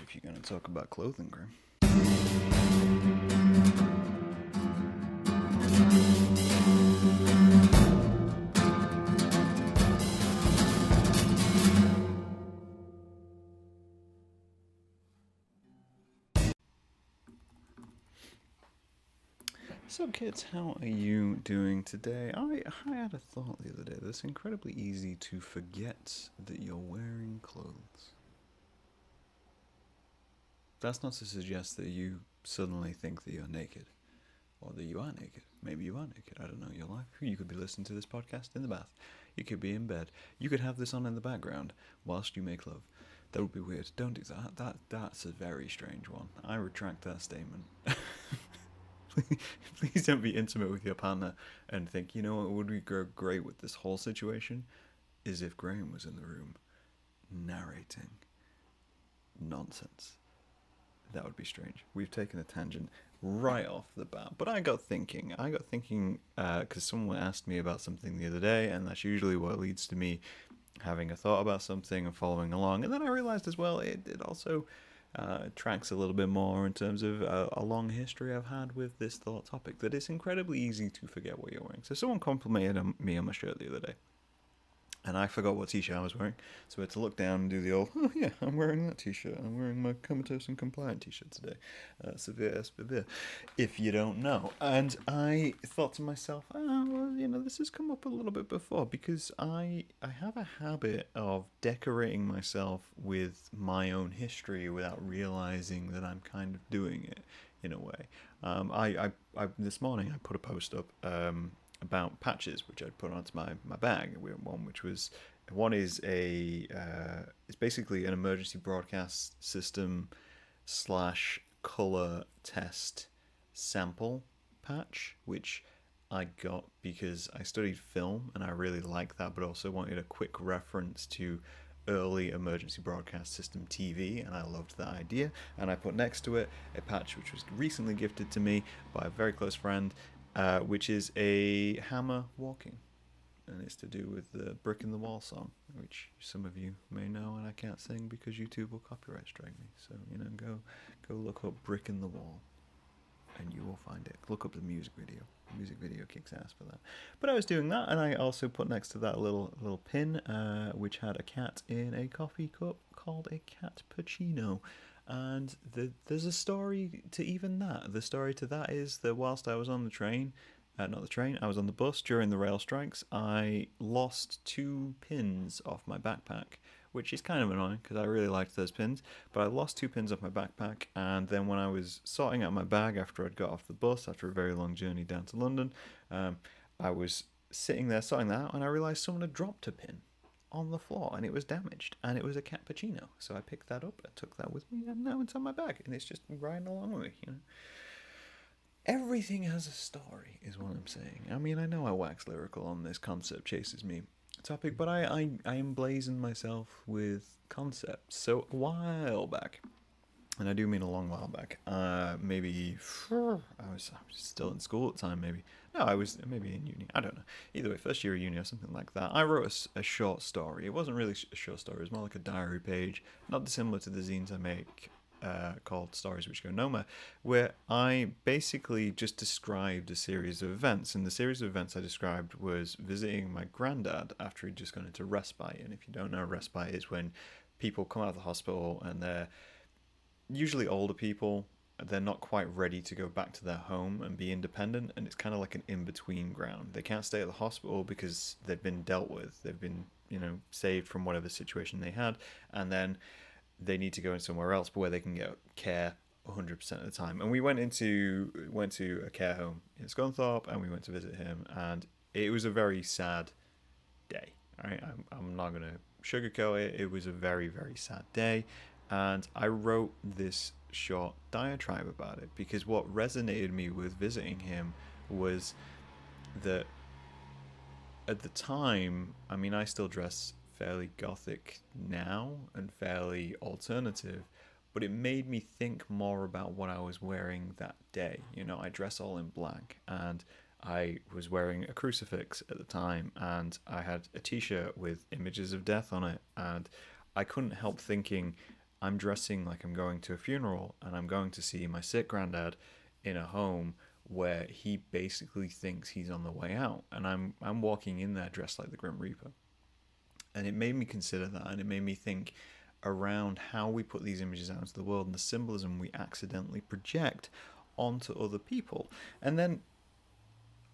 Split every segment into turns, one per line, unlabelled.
Especially if you're going to talk about clothing, Graham. So kids, how are you doing today? I had a thought the other day that it's incredibly easy to forget that you're wearing clothes. That's not to suggest that you suddenly think that you're naked, or that you are naked. Maybe you are naked, I don't know your life. You could be listening to this podcast in the bath. You could be in bed. You could have this on in the background whilst you make love. That would be weird. Don't do that. That's a very strange one. I retract that statement. Please don't be intimate with your partner and think, you know what would be great with this whole situation is if Graham was in the room narrating nonsense. That would be strange. We've taken a tangent right off the bat. But I got thinking because someone asked me about something the other day, and that's usually what leads to me having a thought about something and following along. And then I realized as well, it also tracks a little bit more in terms of a long history I've had with this thought topic, that it's incredibly easy to forget what you're wearing. So someone complimented me on my shirt the other day, and I forgot what t-shirt I was wearing, so I had to look down and do the old, oh yeah, I'm wearing that t-shirt, I'm wearing my comatose and compliant t-shirt today, severe, if you don't know. And I thought to myself, well, this has come up a little bit before, because I have a habit of decorating myself with my own history without realizing that I'm kind of doing it, in a way. I this morning I put a post up, about patches which I'd put onto my bag. One is it's basically an emergency broadcast system / color test sample patch, which I got because I studied film and I really liked that, but also wanted a quick reference to early emergency broadcast system TV, and I loved that idea. And I put next to it a patch which was recently gifted to me by a very close friend, which is a hammer walking, and it's to do with the Brick in the Wall song, which some of you may know, and I can't sing because YouTube will copyright strike me. So go look up Brick in the Wall, and you will find it. Look up the music video. The music video kicks ass for that. But I was doing that, and I also put next to that a little pin, which had a cat in a coffee cup called a cat puccino. And there's a story to even that. The story to that is that whilst I was on the train, I was on the bus during the rail strikes, I lost 2 pins off my backpack, which is kind of annoying because I really liked those pins. But I lost 2 pins off my backpack, and then when I was sorting out my bag after I'd got off the bus, after a very long journey down to London, I was sitting there sorting that out, and I realised someone had dropped a pin on the floor, and it was damaged, and it was a cappuccino. So I picked that up, I took that with me, and now it's on my bag, and it's just riding along with me. Everything has a story, is what I'm saying. I mean, I know I wax lyrical on this concept chases me topic, but I emblazoned myself with concepts. So a while back, and I do mean a long while back, maybe I was still in school at the time, maybe. No, I was maybe in uni. I don't know. Either way, first year of uni or something like that. I wrote a short story. It wasn't really a short story. It was more like a diary page, not dissimilar to the zines I make, called Stories Which Go Nowhere, where I basically just described a series of events. And the series of events I described was visiting my granddad after he'd just gone into respite. And if you don't know, respite is when people come out of the hospital and they're usually older people. They're not quite ready to go back to their home and be independent, and it's kind of like an in-between ground. They can't stay at the hospital because they've been dealt with. They've been, saved from whatever situation they had, and then they need to go in somewhere else, but where they can get care 100% of the time. And we went to a care home in Scunthorpe, and we went to visit him, and it was a very sad day. All right, I'm not gonna sugarcoat it. It was a very, very sad day, and I wrote this short diatribe about it because what resonated me with visiting him was that at the time, I mean, I still dress fairly gothic now and fairly alternative, but it made me think more about what I was wearing that day. I dress all in black, and I was wearing a crucifix at the time, and I had a t-shirt with images of death on it, and I couldn't help thinking, I'm dressing like I'm going to a funeral and I'm going to see my sick granddad in a home where he basically thinks he's on the way out, and I'm walking in there dressed like the Grim Reaper. And it made me consider that, and it made me think around how we put these images out into the world and the symbolism we accidentally project onto other people. And then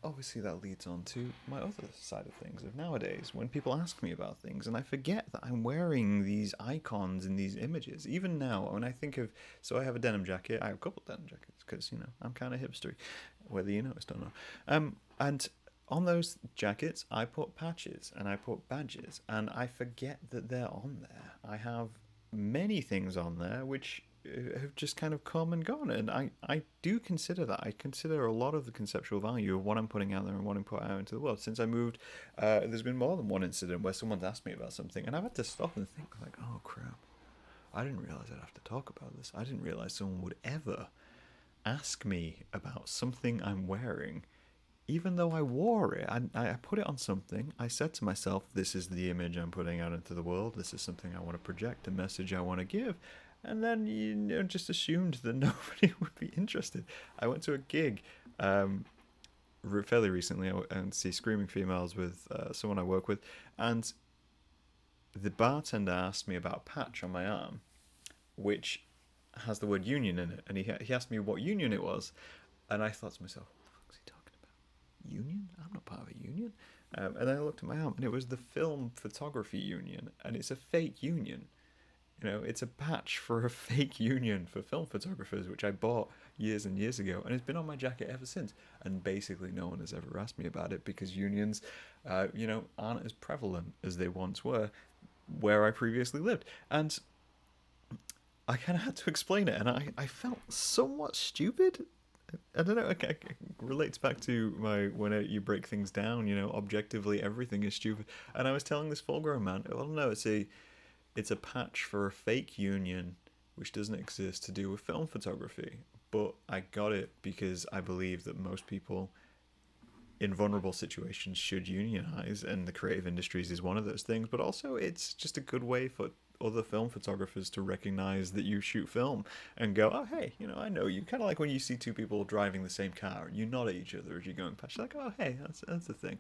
obviously that leads on to my other side of things of nowadays, when people ask me about things and I forget that I'm wearing these icons in these images. Even now, when I think of, so I have a denim jacket, I have a couple of denim jackets because, you know, I'm kind of hipstery, whether you noticed or not. And on those jackets, I put patches and I put badges, and I forget that they're on there. I have many things on there which have just kind of come and gone, and I do consider that. I consider a lot of the conceptual value of what I'm putting out there and what I'm putting out into the world. Since I moved, there's been more than one incident where someone's asked me about something and I've had to stop and think like, oh crap, I didn't realize I'd have to talk about this. I didn't realize someone would ever ask me about something I'm wearing, even though I wore it. I put it on something. I said to myself, this is the image I'm putting out into the world. This is something I want to project, a message I want to give. And then, you know, just assumed that nobody would be interested. I went to a gig fairly recently and see Screaming Females with someone I work with. And the bartender asked me about a patch on my arm, which has the word union in it. And he asked me what union it was. And I thought to myself, what the fuck is he talking about? Union? I'm not part of a union. And then I looked at my arm, and it was the Film Photography Union, and it's a fake union. You know, it's a patch for a fake union for film photographers, which I bought years and years ago, and it's been on my jacket ever since. And basically, no one has ever asked me about it because unions, you know, aren't as prevalent as they once were where I previously lived. And I kind of had to explain it, and I felt somewhat stupid. I don't know. It relates back to my when you break things down. You know, objectively everything is stupid. And I was telling this full-grown man, well, no, it's a patch for a fake union which doesn't exist to do with film photography. But I got it because I believe that most people in vulnerable situations should unionize, and the creative industries is one of those things. But also, it's just a good way for other film photographers to recognize that you shoot film and go, oh, hey, you know, I know you. Kind of like when you see two people driving the same car and you nod at each other as you're going past. You're like, oh, hey, that's the thing.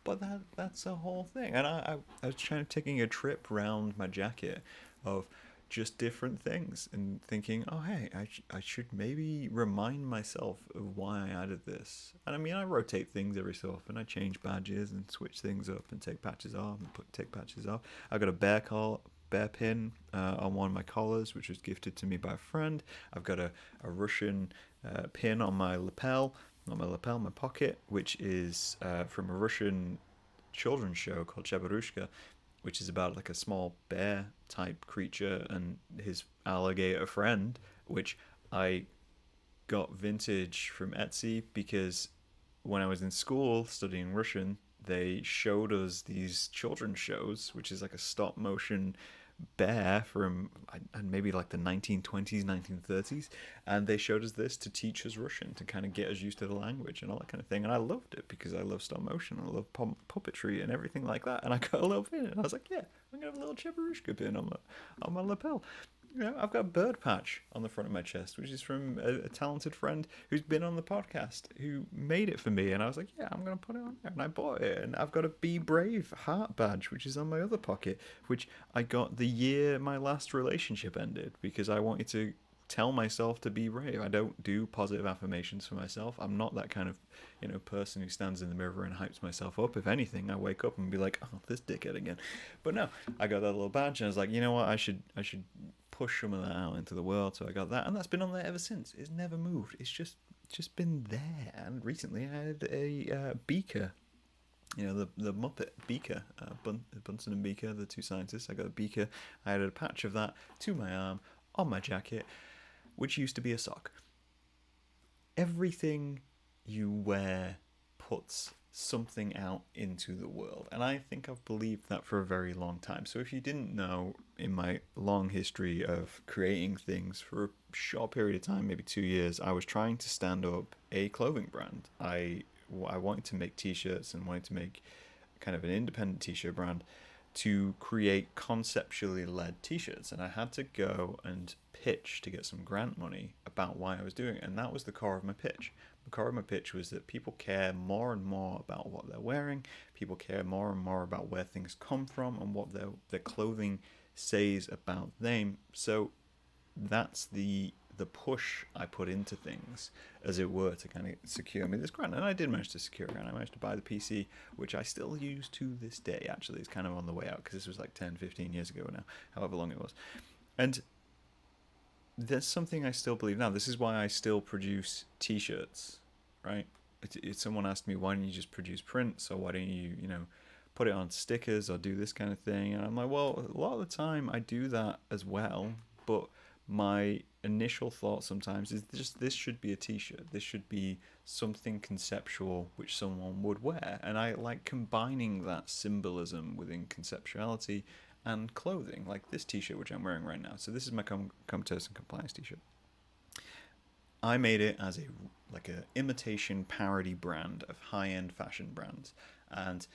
But that's the whole thing. And I was taking a trip round my jacket of just different things and thinking, oh, hey, I should maybe remind myself of why I added this. And I mean, I rotate things every so often. I change badges and switch things up and take patches off and take patches off. I've got a bear pin on one of my collars, which was gifted to me by a friend. I've got a Russian pin on my lapel. Not my lapel, my pocket, which is from a Russian children's show called Chebarushka, which is about like a small bear type creature and his alligator friend, which I got vintage from Etsy because when I was in school studying Russian, they showed us these children's shows, which is like a stop motion bear from and maybe like the 1920s 1930s, and they showed us this to teach us Russian, to kind of get us used to the language and all that kind of thing. And I loved it because I love stop motion, I love puppetry and everything like that. And I got a little pin and I was like, yeah, I'm gonna have a little Chebarushka pin on my lapel. You know, I've got a bird patch on the front of my chest, which is from a talented friend who's been on the podcast, who made it for me. And I was like, yeah, I'm going to put it on there. And I bought it. And I've got a Be Brave heart badge, which is on my other pocket, which I got the year my last relationship ended because I wanted to tell myself to be brave. I don't do positive affirmations for myself. I'm not that kind of, you know, person who stands in the mirror and hypes myself up. If anything, I wake up and be like, oh, this dickhead again. But no, I got that little badge and I was like, you know what, I should push some of that out into the world. So I got that, and that's been on there ever since. It's never moved. It's just been there. And recently I had a beaker, you know, the Muppet Beaker, Bunsen and Beaker, the two scientists. I got a beaker. I had a patch of that to my arm on my jacket, which used to be a sock. Everything you wear puts something out into the world, and I think I've believed that for a very long time. So if you didn't know, in my long history of creating things for a short period of time, maybe 2 years, I was trying to stand up a clothing brand. I wanted to make t-shirts and wanted to make kind of an independent t-shirt brand to create conceptually led t-shirts, and I had to go and pitch to get some grant money about why I was doing it. And that was the core of my pitch. The core of my pitch was that people care more and more about what they're wearing. People care more and more about where things come from and what their clothing says about them. So that's the push I put into things, as it were, to kind of secure me this grant. And I did manage to secure it, and I managed to buy the PC, which I still use to this day. Actually, it's kind of on the way out, because this was like 10, 15 years ago now, however long it was. And there's something I still believe now. This is why I still produce t-shirts, right? Someone asked me, why don't you just produce prints, or why don't you, put it on stickers or do this kind of thing? And I'm like, well, a lot of the time I do that as well, but my initial thought sometimes is just, this should be a t-shirt. This should be something conceptual which someone would wear. And I like combining that symbolism within conceptuality and clothing, like this t-shirt which I'm wearing right now. So this is my Comatose and Compliance t-shirt. I made it as a imitation parody brand of high-end fashion brands, and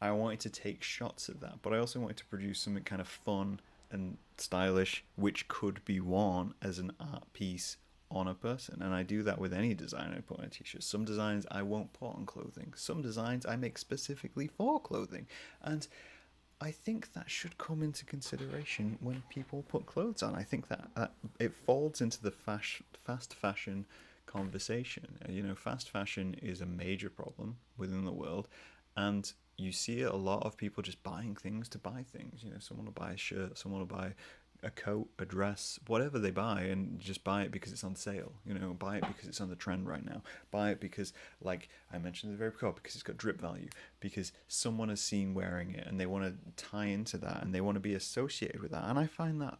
I wanted to take shots at that, but I also wanted to produce something kind of fun and stylish, which could be worn as an art piece on a person. And I do that with any design I put on a t-shirt. Some designs I won't put on clothing. Some designs I make specifically for clothing. And I think that should come into consideration when people put clothes on. I think that it falls into the fast fashion conversation. Fast fashion is a major problem within the world, and you see a lot of people just buying things to buy things. Someone will buy a shirt, someone will buy a coat, a dress, whatever they buy, and just buy it because it's on sale. Buy it because it's on the trend right now. Buy it because, like I mentioned at the very beginning, because it's got drip value, because someone has seen wearing it and they want to tie into that and they want to be associated with that. And I find that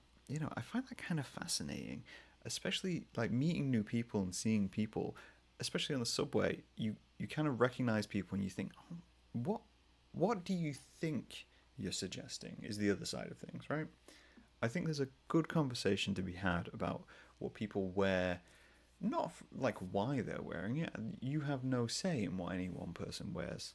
kind of fascinating, especially like meeting new people and seeing people, especially on the subway. You kind of recognize people and you think, oh, what do you think you're suggesting is the other side of things, right? I think there's a good conversation to be had about what people wear, not like why they're wearing it. You have no say in what any one person wears.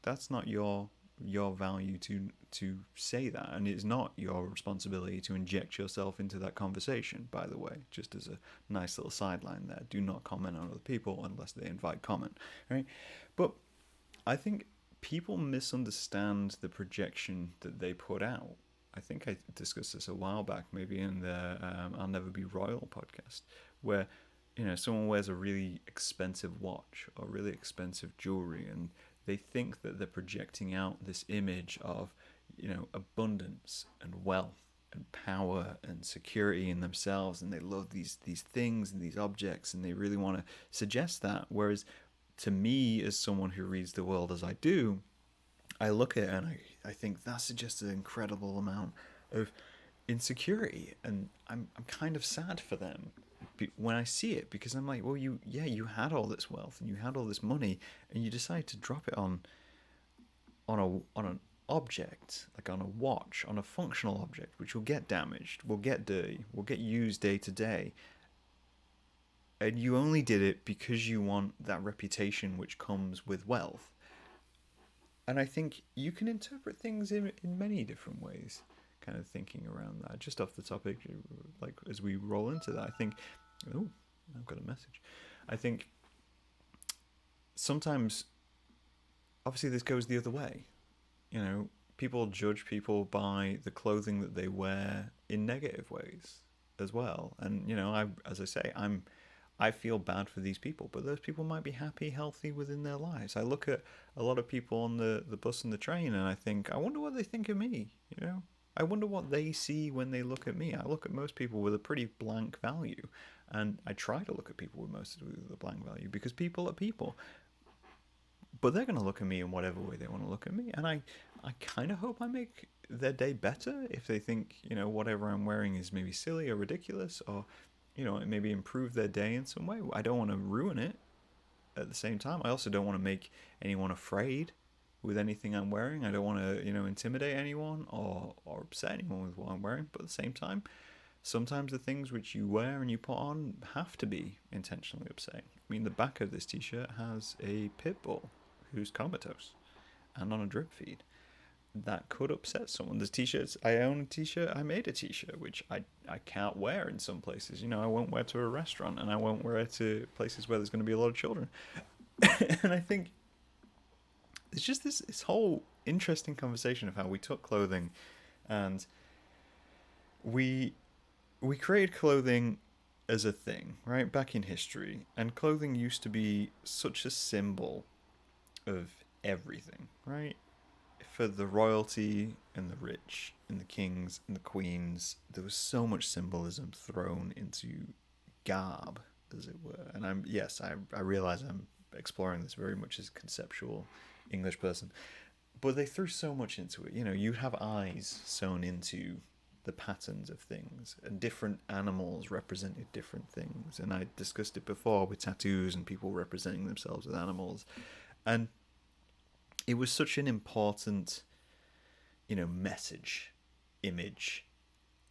That's not your value to say that, and it's not your responsibility to inject yourself into that conversation, by the way. Just as a nice little sideline there, do not comment on other people unless they invite comment, right? But I think people misunderstand the projection that they put out. I think I discussed this a while back, maybe in the I'll Never Be Royal podcast, where someone wears a really expensive watch or really expensive jewelry, and they think that they're projecting out this image of abundance and wealth and power and security in themselves, and they love these things and these objects, and they really want to suggest that. Whereas to me, as someone who reads the world as I do, I look at it and I think that suggests an incredible amount of insecurity, and I'm kind of sad for them when I see it, because I'm like, well, you had all this wealth and you had all this money, and you decide to drop it on an object, like on a watch, on a functional object, which will get damaged, will get dirty, will get used day to day. And you only did it because you want that reputation which comes with wealth. And I think you can interpret things in many different ways, kind of thinking around that. Just off the topic, like as we roll into that, I think, oh, I've got a message. I think sometimes, obviously this goes the other way. People judge people by the clothing that they wear in negative ways as well. And, as I say, I feel bad for these people, but those people might be happy, healthy within their lives. I look at a lot of people on the bus and the train, and I think, I wonder what they think of me, I wonder what they see when they look at me. I look at most people with a pretty blank value, and I try to look at people with a blank value, because people are people. But they're going to look at me in whatever way they want to look at me, and I kind of hope I make their day better if they think, whatever I'm wearing is maybe silly or ridiculous, or it maybe improve their day in some way. I don't want to ruin it at the same time. I also don't want to make anyone afraid with anything I'm wearing. I don't want to, intimidate anyone or upset anyone with what I'm wearing. But at the same time, sometimes the things which you wear and you put on have to be intentionally upsetting. I mean, the back of this t-shirt has a pit bull who's comatose and on a drip feed. that could upset someone. There's t-shirts. I own a t-shirt. I made a t-shirt which I can't wear in some places. You know, I won't wear to a restaurant, and I won't wear it to places where there's going to be a lot of children. And I think it's just this whole interesting conversation of how we took clothing, and we we created clothing as a thing, right? Back in history, and clothing used to be such a symbol of everything, right? For the royalty and the rich and the kings and the queens, there was so much symbolism thrown into garb, as it were. And I realize I'm exploring this very much as a conceptual English person, but they threw so much into it. You know, you'd have eyes sewn into the patterns of things, and different animals represented different things. And I discussed it before with tattoos and people representing themselves as animals, and it was such an important, message, image,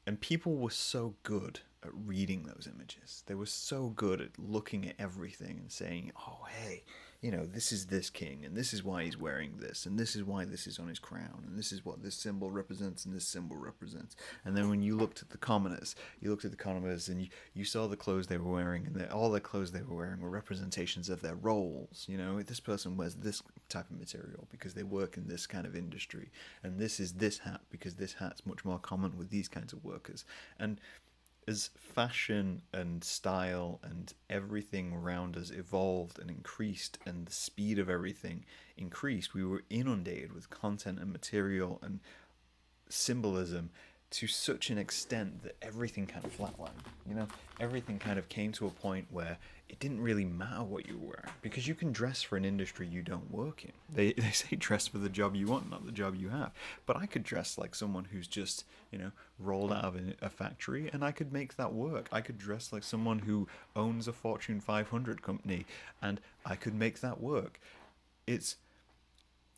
and people were so good at reading those images. They were so good at looking at everything and saying, oh, hey, this is this king, and this is why he's wearing this, and this is why this is on his crown, and this is what this symbol represents, and this symbol represents. And then when you looked at the commoners, and you saw the clothes they were wearing, and all the clothes they were wearing were representations of their roles. This person wears this type of material because they work in this kind of industry, and this is this hat because this hat's much more common with these kinds of workers. And as fashion and style and everything around us evolved and increased, and the speed of everything increased, we were inundated with content and material and symbolism to such an extent that everything kind of flatlined. Everything kind of came to a point where it didn't really matter what you were, because you can dress for an industry you don't work in. They say dress for the job you want, not the job you have. But I could dress like someone who's just, rolled out of a factory, and I could make that work. I could dress like someone who owns a Fortune 500 company, and I could make that work. It's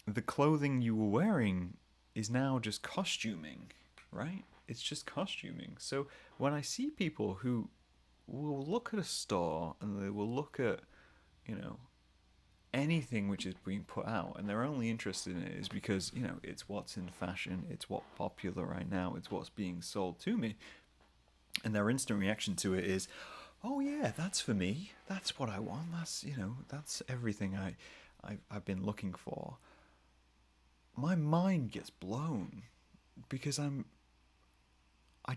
the clothing you were wearing is now just costuming, right? It's just costuming. So when I see people who will look at a store and they will look at, anything which is being put out, and they're only interested in it is because, it's what's in fashion, it's what's popular right now, it's what's being sold to me. And their instant reaction to it is, oh yeah, that's for me. That's what I want. That's everything I've been looking for. My mind gets blown because I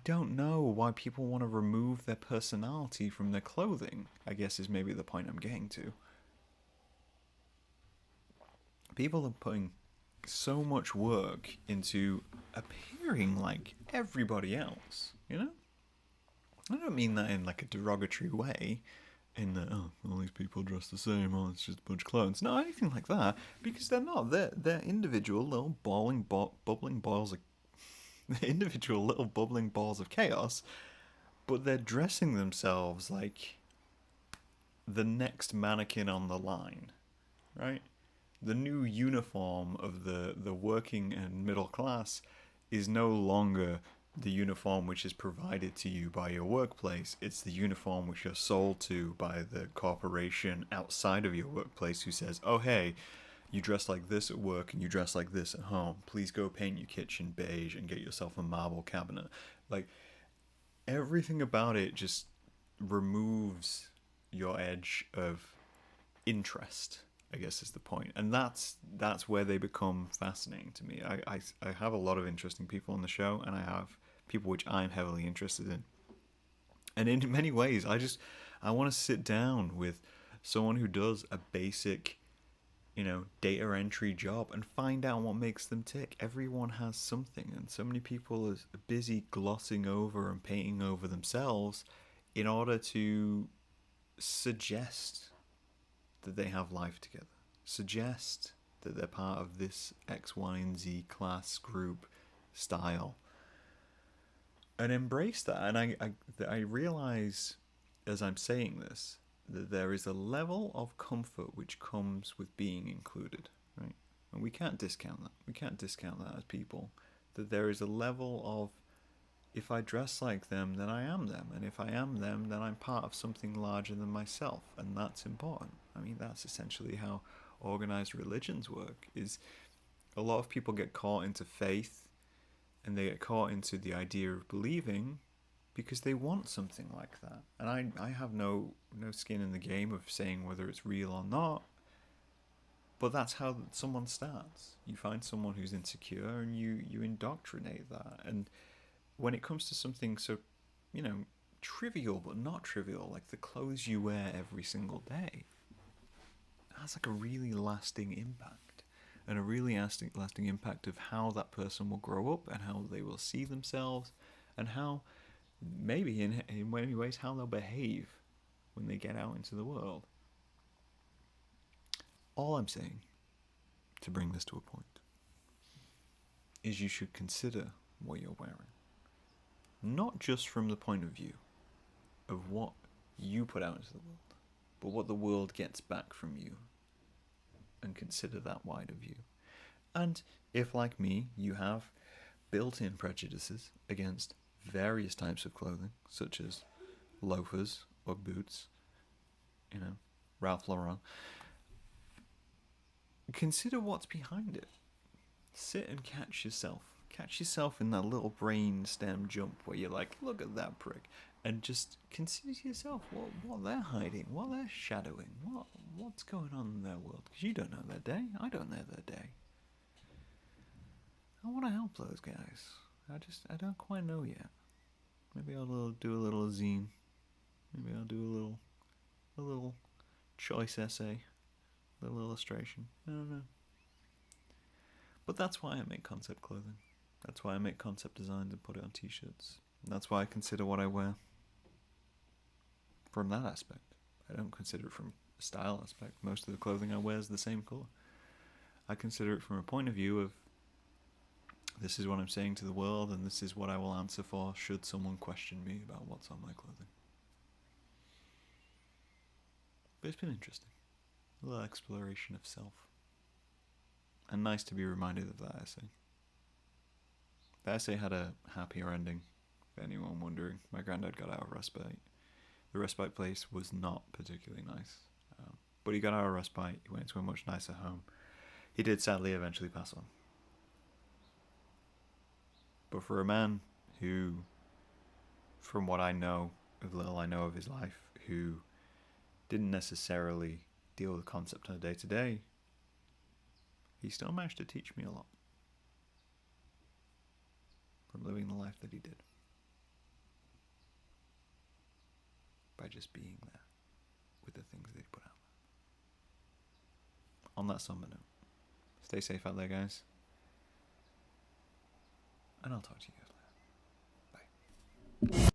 don't know why people want to remove their personality from their clothing, I guess is maybe the point I'm getting to. People are putting so much work into appearing like everybody else, I don't mean that in like a derogatory way, in that, oh, all these people dress the same, oh, it's just a bunch of clones. No, anything like that, because they're not. They're individual little bubbling balls of individual little bubbling balls of chaos, but they're dressing themselves like the next mannequin on the line, right? The new uniform of the working and middle class is no longer the uniform which is provided to you by your workplace. It's the uniform which you're sold to by the corporation outside of your workplace, who says, oh, hey, you dress like this at work and you dress like this at home. Please go paint your kitchen beige and get yourself a marble cabinet. Like, everything about it just removes your edge of interest, I guess is the point. And that's where they become fascinating to me. I have a lot of interesting people on the show, and I have people which I'm heavily interested in. And in many ways, I want to sit down with someone who does a basic, data entry job and find out what makes them tick. Everyone has something, and so many people are busy glossing over and painting over themselves in order to suggest that they have life together, suggest that they're part of this X, Y, and Z class, group, style, and embrace that. And I realize as I'm saying this that there is a level of comfort which comes with being included, right? And we can't discount that. We can't discount that as people. That there is a level of, if I dress like them, then I am them. And if I am them, then I'm part of something larger than myself. And that's important. I mean, that's essentially how organized religions work, is A lot of people get caught into faith, and they get caught into the idea of believing because they want something like that. And I have no skin in the game of saying whether it's real or not, but that's how someone starts. You find someone who's insecure and you indoctrinate that. And when it comes to something so, trivial but not trivial, like the clothes you wear every single day, that's like a really lasting impact. And a really lasting impact of how that person will grow up and how they will see themselves and how, maybe in many ways, how they'll behave when they get out into the world. All I'm saying, to bring this to a point, is you should consider what you're wearing. Not just from the point of view of what you put out into the world, but what the world gets back from you. And consider that wider view. And if, like me, you have built-in prejudices against various types of clothing, such as loafers or boots, Ralph Lauren, consider what's behind it. Sit and catch yourself. Catch yourself in that little brain stem jump where you're like, look at that prick. And just consider to yourself what they're hiding, what they're shadowing, what's going on in their world. Because you don't know their day. I don't know their day. I want to help those guys. I don't quite know yet. Maybe I'll do a little zine. Maybe I'll do a little choice essay, a little illustration. I don't know. But that's why I make concept clothing. That's why I make concept designs and put it on t-shirts. And that's why I consider what I wear from that aspect. I don't consider it from a style aspect. Most of the clothing I wear is the same colour. I consider it from a point of view of, this is what I'm saying to the world, and this is what I will answer for should someone question me about what's on my clothing. But it's been interesting. A little exploration of self. And nice to be reminded of that essay. The essay had a happier ending, for anyone wondering. My granddad got out of respite. The respite place was not particularly nice. But he got out of respite. He went to a much nicer home. He did sadly eventually pass on. But for a man who, from what I know, of little I know of his life, who didn't necessarily deal with the concept on a day-to-day, he still managed to teach me a lot from living the life that he did. By just being there with the things that he put out there. On that somber note, stay safe out there, guys. And I'll talk to you guys later. Bye.